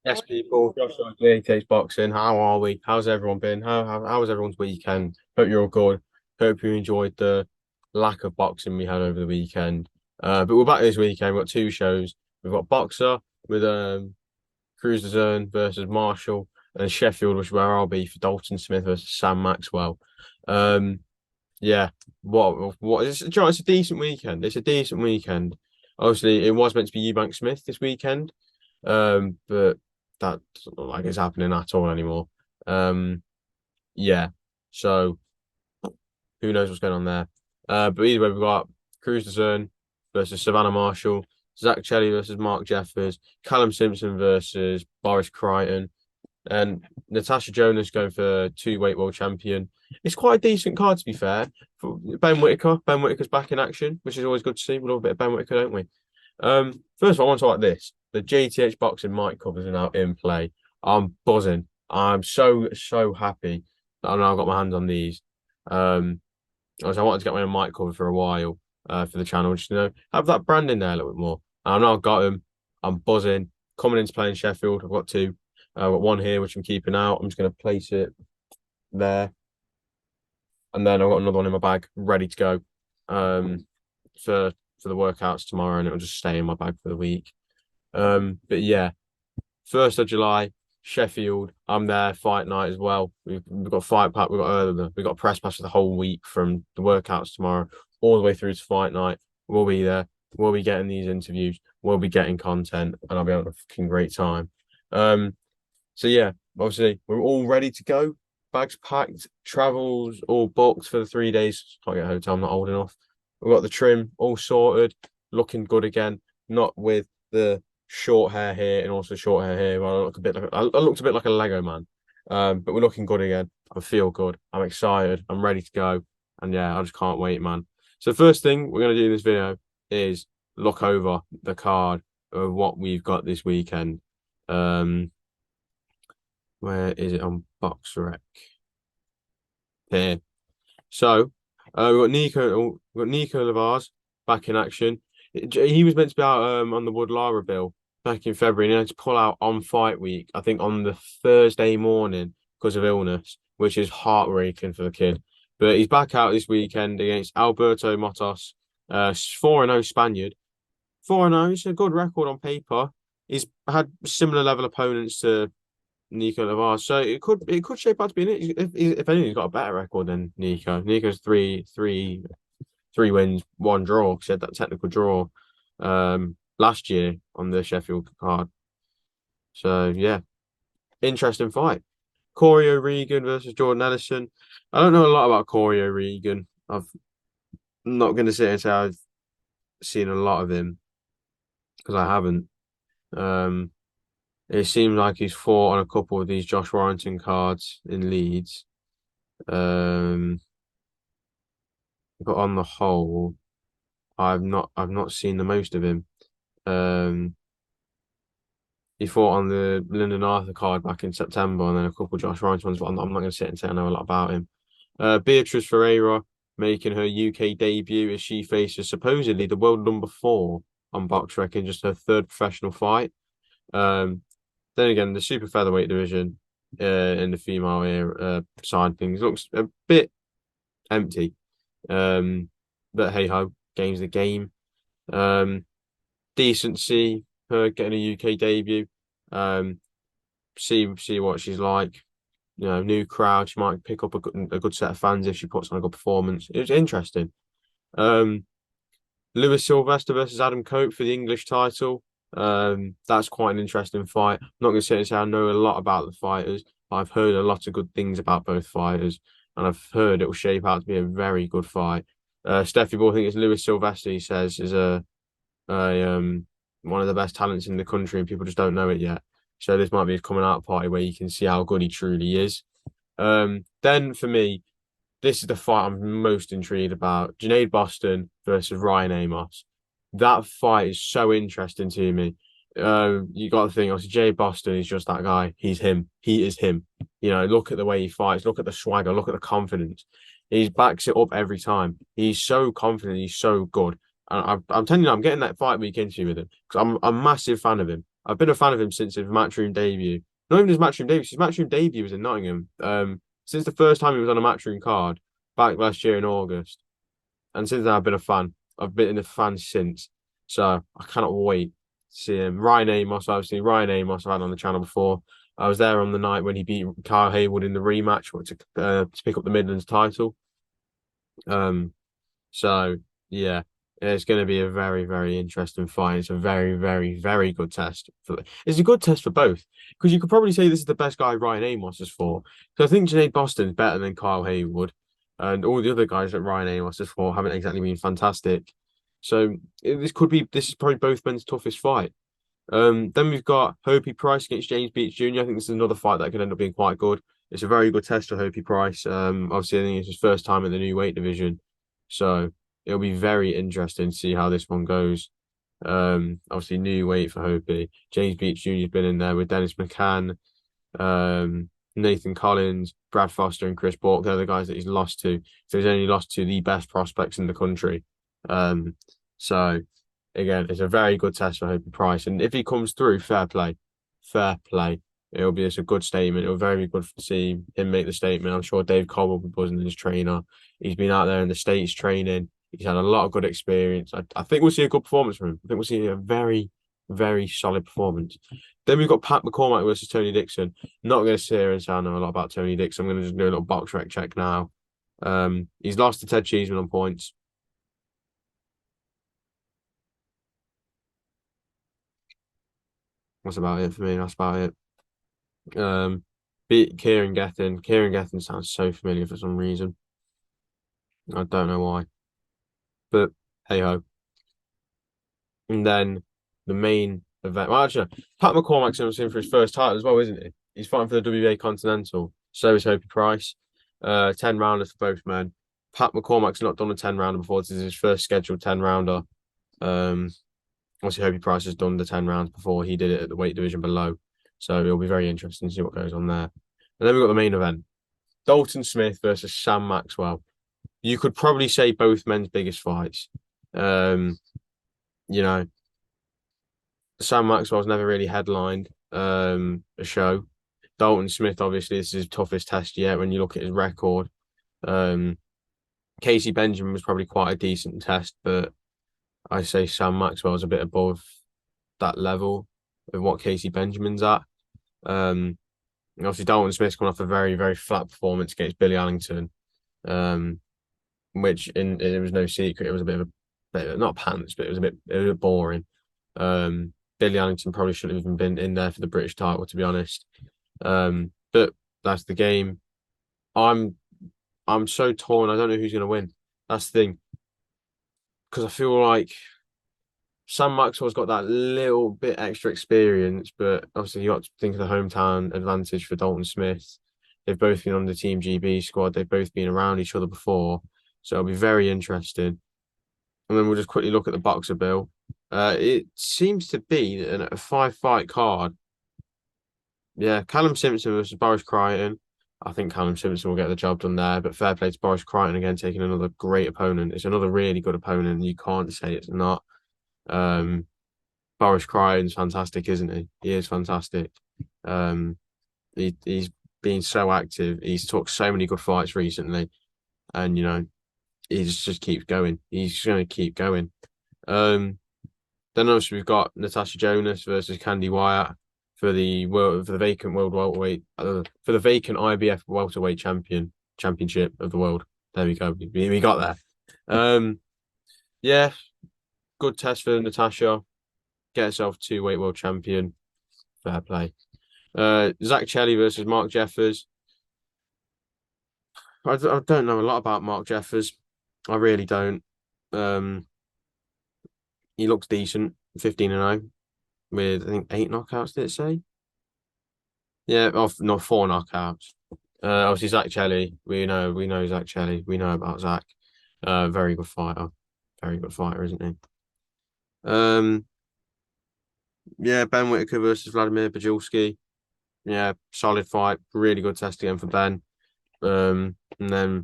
Yes, people. Josh on GATH Boxing. How are we? How's everyone been? How was everyone's weekend? Hope you're all good. Hope you enjoyed the lack of boxing we had over the weekend. But we're back this weekend. We've got two shows. We've got Boxer with Cruiser Zone versus Marshall, and Sheffield, which is where I'll be for Dalton Smith versus Sam Maxwell. Um, yeah. What is it's a decent weekend. It's a decent weekend. Obviously, it was meant to be Eubank Smith this weekend. But that doesn't look like it's happening at all anymore. Um, yeah. So who knows what's going on there? But either way, we've got Cruz Dezern versus Savannah Marshall, Zach Chelly versus Mark Jeffers, Callum Simpson versus Boris Crichton, and Natasha Jonas going for two-weight world champion. It's quite a decent card, to be fair. For Ben Whitaker. Ben Whitaker's back in action, which is always good to see. We love a bit of Ben Whitaker, don't we? First of all, I want to talk like this. The JTH boxing mic covers are now in play. I'm buzzing. I'm so happy that I've now got my hands on these. Um, I wanted to get my own mic cover for a while, for the channel, just have that brand in there a little bit more. And I've now got them. I'm buzzing. Coming into playing Sheffield, I've got two. I've got one here which I'm keeping out. I'm just going to place it there, and then I've got another one in my bag ready to go, for the workouts tomorrow, and it'll just stay in my bag for the week. But yeah, 1st of July, Sheffield. I'm there fight night as well. We've got fight pack. We've got a press pass for the whole week from the workouts tomorrow all the way through to fight night. We'll be there. We'll be getting these interviews. We'll be getting content, and I'll be having a fucking great time. So yeah, obviously we're all ready to go. Bags packed, travels all booked for the 3 days. Can't get a hotel. I'm not old enough. We've got the trim all sorted, looking good again. Not with the short hair here and also short hair here. Well, I looked a bit like a Lego man. But we're looking good again. I feel good. I'm excited. I'm ready to go. And yeah, I just can't wait, man. So first thing we're gonna do in this video is look over the card of what we've got this weekend. Where is it on Box Rec? Here. So we've got Nico Lavars back in action. He was meant to be out on the Wood Lara bill back in February, and he had to pull out on fight week, I think on the Thursday morning because of illness, which is heartbreaking for the kid. But he's back out this weekend against Alberto Motos, 4-0 Spaniard. 4-0, it's a good record on paper. He's had similar level opponents to Nico Lavars, so it could shape out to be if anything, he's got a better record than Nico. Nico's three wins, one draw, because he had that technical draw last year on the Sheffield card. So yeah, interesting fight. Corey O'Regan versus Jordan Ellison. I don't know a lot about Corey O'Regan. I'm not going to sit and say I've seen a lot of him because I haven't. Um, it seems like he's fought on a couple of these Josh Warrington cards in Leeds. But on the whole, I've not seen the most of him. Um, he fought on the Lyndon Arthur card back in September, and then a couple of Josh Warrington ones, but I'm not going to sit and say I know a lot about him. Beatrice Ferreira making her UK debut as she faces supposedly the world number 4 on BoxRec in just her third professional fight. Then again, the super featherweight division in the female side of things looks a bit empty. But hey ho, game's the game. Decency, her getting a UK debut. See what she's like. You know, new crowd. She might pick up a good set of fans if she puts on a good performance. It was interesting. Lewis Sylvester versus Adam Cope for the English title. That's quite an interesting fight. I'm not going to sit and say I know a lot about the fighters, but I've heard a lot of good things about both fighters, and I've heard it will shape out to be a very good fight. Steffi Ball, I think it's Lewis Sylvester, he says, is a one of the best talents in the country, and people just don't know it yet. So this might be his coming out party where you can see how good he truly is. Then for me, this is the fight I'm most intrigued about. Junaid Boston versus Ryan Amos. That fight is so interesting to me. You got to think, obviously, Jay Boston is just that guy. He's him. He is him. You know, look at the way he fights. Look at the swagger. Look at the confidence. He backs it up every time. He's so confident. He's so good. And I'm telling you, I'm getting that fight week into with him because I'm a massive fan of him. I've been a fan of him since his Matchroom debut. Not even his Matchroom debut. His Matchroom debut was in Nottingham. Since the first time he was on a Matchroom card back last year in August, and since then I've been a fan. I've been a fan since, so I cannot wait to see him. Ryan Amos, obviously Ryan Amos, I've had on the channel before. I was there on the night when he beat Kyle Haywood in the rematch to pick up the Midlands title. Um, so yeah, it's going to be a very, very interesting fight. It's a very, very, very good test for. It's a good test for both because you could probably say this is the best guy Ryan Amos is for. So I think Janaid Boston's better than Kyle Haywood, and all the other guys that Ryan Amos is for haven't exactly been fantastic. So this is probably both men's toughest fight. Then we've got Hopey Price against James Beach Jr. I think this is another fight that could end up being quite good. It's a very good test for Hopey Price. Obviously, I think it's his first time in the new weight division, so it'll be very interesting to see how this one goes. Obviously, new weight for Hopey. James Beach Jr.'s been in there with Dennis McCann, Nathan Collins, Brad Foster, and Chris Bourke. They're the guys that he's lost to. So he's only lost to the best prospects in the country. So again, it's a very good test for Hopey Price. And if he comes through, fair play. Fair play. It'll be a good statement. It'll be very good to see him make the statement. I'm sure Dave Cobb will be buzzing his trainer. He's been out there in the States training. He's had a lot of good experience. I think we'll see a good performance from him. I think we'll see a very, very solid performance. Then we've got Pat McCormack versus Tony Dixon. Not going to sit here and say I know a lot about Tony Dixon. I'm going to just do a little box rec check now. He's lost to Ted Cheeseman on points. That's about it for me. That's about it. Beat Kieran Gethin. Kieran Gethin sounds so familiar for some reason. I don't know why. But hey ho. And then the main event. Well, actually, Pat McCormack's in for his first title as well, isn't he? He's fighting for the WBA Continental. So is Hopey Price. 10 rounders for both men. Pat McCormack's not done a 10 rounder before. This is his first scheduled 10 rounder. Obviously, Hopey Price has done the 10 rounds before. He did it at the weight division below. So it'll be very interesting to see what goes on there. And then we've got the main event. Dalton Smith versus Sam Maxwell. You could probably say both men's biggest fights. You know, Sam Maxwell's never really headlined a show. Dalton Smith, obviously, this is his toughest test yet when you look at his record. Casey Benjamin was probably quite a decent test, but I say Sam Maxwell's a bit above that level of what Casey Benjamin's at. Obviously, Dalton Smith's coming off a very, very flat performance against Billy Allington, which it was no secret. It was a bit of not pants, but it was a bit boring. Billy Allington probably shouldn't have even been in there for the British title, to be honest. But that's the game. I'm so torn. I don't know who's going to win. That's the thing. Because I feel like Sam Maxwell's got that little bit extra experience, but obviously you got to think of the hometown advantage for Dalton Smith. They've both been on the Team GB squad. They've both been around each other before. So it'll be very interesting. And then we'll just quickly look at the Boxer bill. It seems to be a 5-fight card. Yeah, Callum Simpson versus Boris Crichton. I think Callum Simpson will get the job done there, but fair play to Boris Crichton again, taking another great opponent. It's another really good opponent. You can't say it's not. Boris Crichton's fantastic, isn't he? He is fantastic. He's been so active. He's took so many good fights recently, and he just keeps going. He's just going to keep going. Then obviously we've got Natasha Jonas versus Candy Wyatt for the vacant world welterweight for the vacant IBF welterweight championship of the world. There we go. We got there. Yeah, good test for Natasha. Get herself 2-weight world champion. Fair play. Zach Chelly versus Mark Jeffers. I don't know a lot about Mark Jeffers. I really don't. He looks decent, 15-0 with I think 8 knockouts. Did it say? Yeah, not 4 knockouts. Obviously Zach Chelly. We know Zach Chelly. We know about Zach. Very good fighter, isn't he? Yeah, Ben Whitaker versus Vladimir Bajulski. Yeah, solid fight. Really good test again for Ben. And then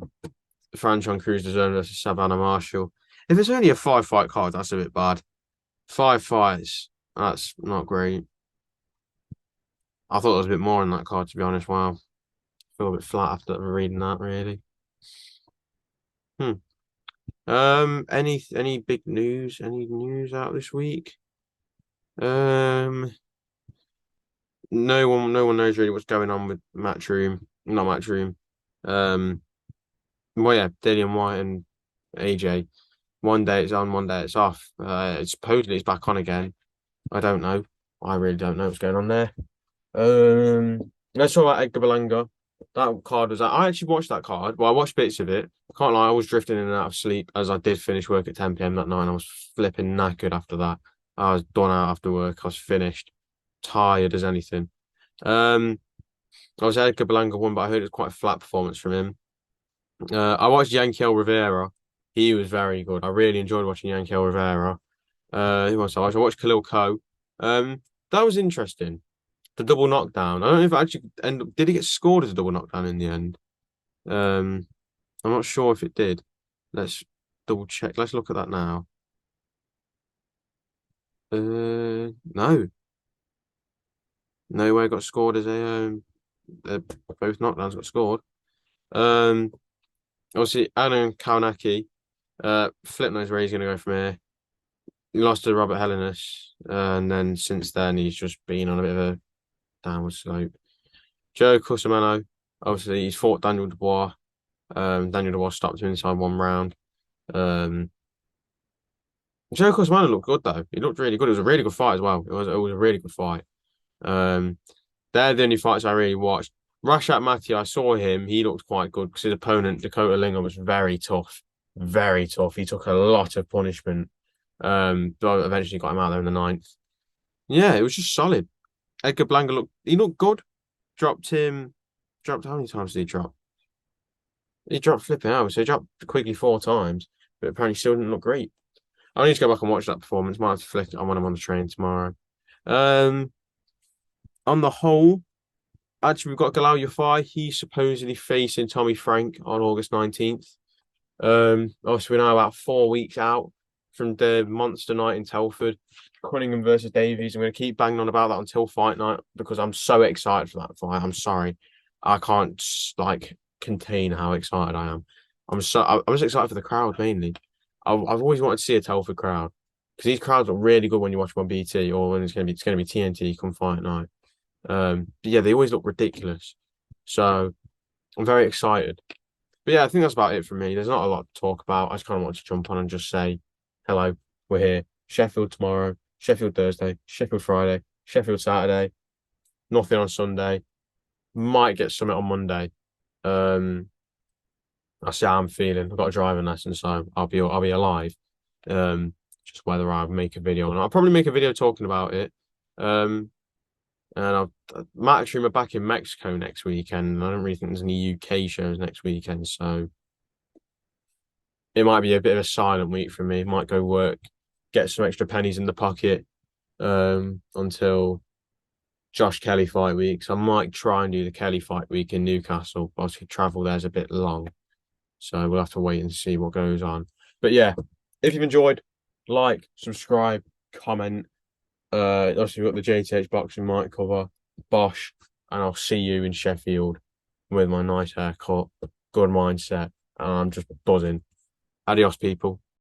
Franchon Cruz-Dezone versus Savannah Marshall. If it's only a 5-fight card, that's a bit bad. 5 fights, that's not great. I thought there was a bit more in that card, to be honest. Wow. I feel a bit flat after reading that, really. Hmm. Any big news? Any news out this week? Um, no one knows really what's going on with Matchroom, not Matchroom. Um, well, yeah, Dillian White and AJ. One day it's on, one day it's off. It's supposedly it's back on again. I don't know. I really don't know what's going on there. Let's talk about Edgar Berlanga. That card was. I actually watched that card. Well, I watched bits of it. I can't lie. I was drifting in and out of sleep as I did finish work at 10 p.m. that night. And I was flipping knackered after that. I was done out after work. I was finished, tired as anything. Um, I was Edgar Berlanga won, but I heard it was quite a flat performance from him. I watched Yankiel Rivera. He was very good. I really enjoyed watching Yankiel Rivera. Who else I watched? I watched Khalil Ko. That was interesting. The double knockdown. I don't know if it actually did he get scored as a double knockdown in the end? Um, I'm not sure if it did. Let's double check. Let's look at that now. No, no way got scored as both knockdowns got scored. Um, Obviously Adam Kaunaki, flip knows where he's gonna go from here. He lost to Robert Helenius, and then since then he's just been on a bit of a downward slope. Joe Cusimano, obviously he's fought Daniel Dubois. Daniel Dubois stopped him inside one round. Um, Joe Cusimano looked good though. He looked really good. It was a really good fight as well. It was a really good fight. Um, they're the only fights I really watched. Rashad Mati, I saw him. He looked quite good because his opponent Dakota Linger was very tough, very tough. He took a lot of punishment. But eventually got him out there in the ninth. Yeah, it was just solid. Edgar Blanca he looked good. Dropped how many times did he drop? He dropped flipping out, so he dropped quickly 4 times, but apparently still didn't look great. I need to go back and watch that performance. Might have to flick it on when I'm on the train tomorrow. Um, on the whole, actually, we've got Galal Yafai. He's supposedly facing Tommy Frank on August 19th. Obviously, we're now about 4 weeks out from the monster night in Telford, Cunningham versus Davies. I'm going to keep banging on about that until fight night because I'm so excited for that fight. I'm sorry, I can't like contain how excited I am. I'm just excited for the crowd mainly. I've always wanted to see a Telford crowd because these crowds are really good when you watch them on BT or when it's going to be TNT come fight night. But yeah, they always look ridiculous. So I'm very excited. But yeah, I think that's about it for me. There's not a lot to talk about. I just kind of want to jump on and just say, hello, we're here. Sheffield tomorrow, Sheffield Thursday, Sheffield Friday, Sheffield Saturday, nothing on Sunday. Might get something on Monday. I see how I'm feeling. I've got a driving lesson, so I'll be alive. Just whether I make a video or not. I'll probably make a video talking about it. Um, and Max are back in Mexico next weekend. I don't really think there's any UK shows next weekend, so it might be a bit of a silent week for me. Might go work, get some extra pennies in the pocket until Josh Kelly fight week. So I might try and do the Kelly fight week in Newcastle. Obviously, travel there's a bit long, so we'll have to wait and see what goes on. But yeah, if you've enjoyed, like, subscribe, comment. Obviously, we've got the JTH boxing mic cover, Bosch, and I'll see you in Sheffield with my nice haircut, good mindset, and I'm just buzzing. Adios, people.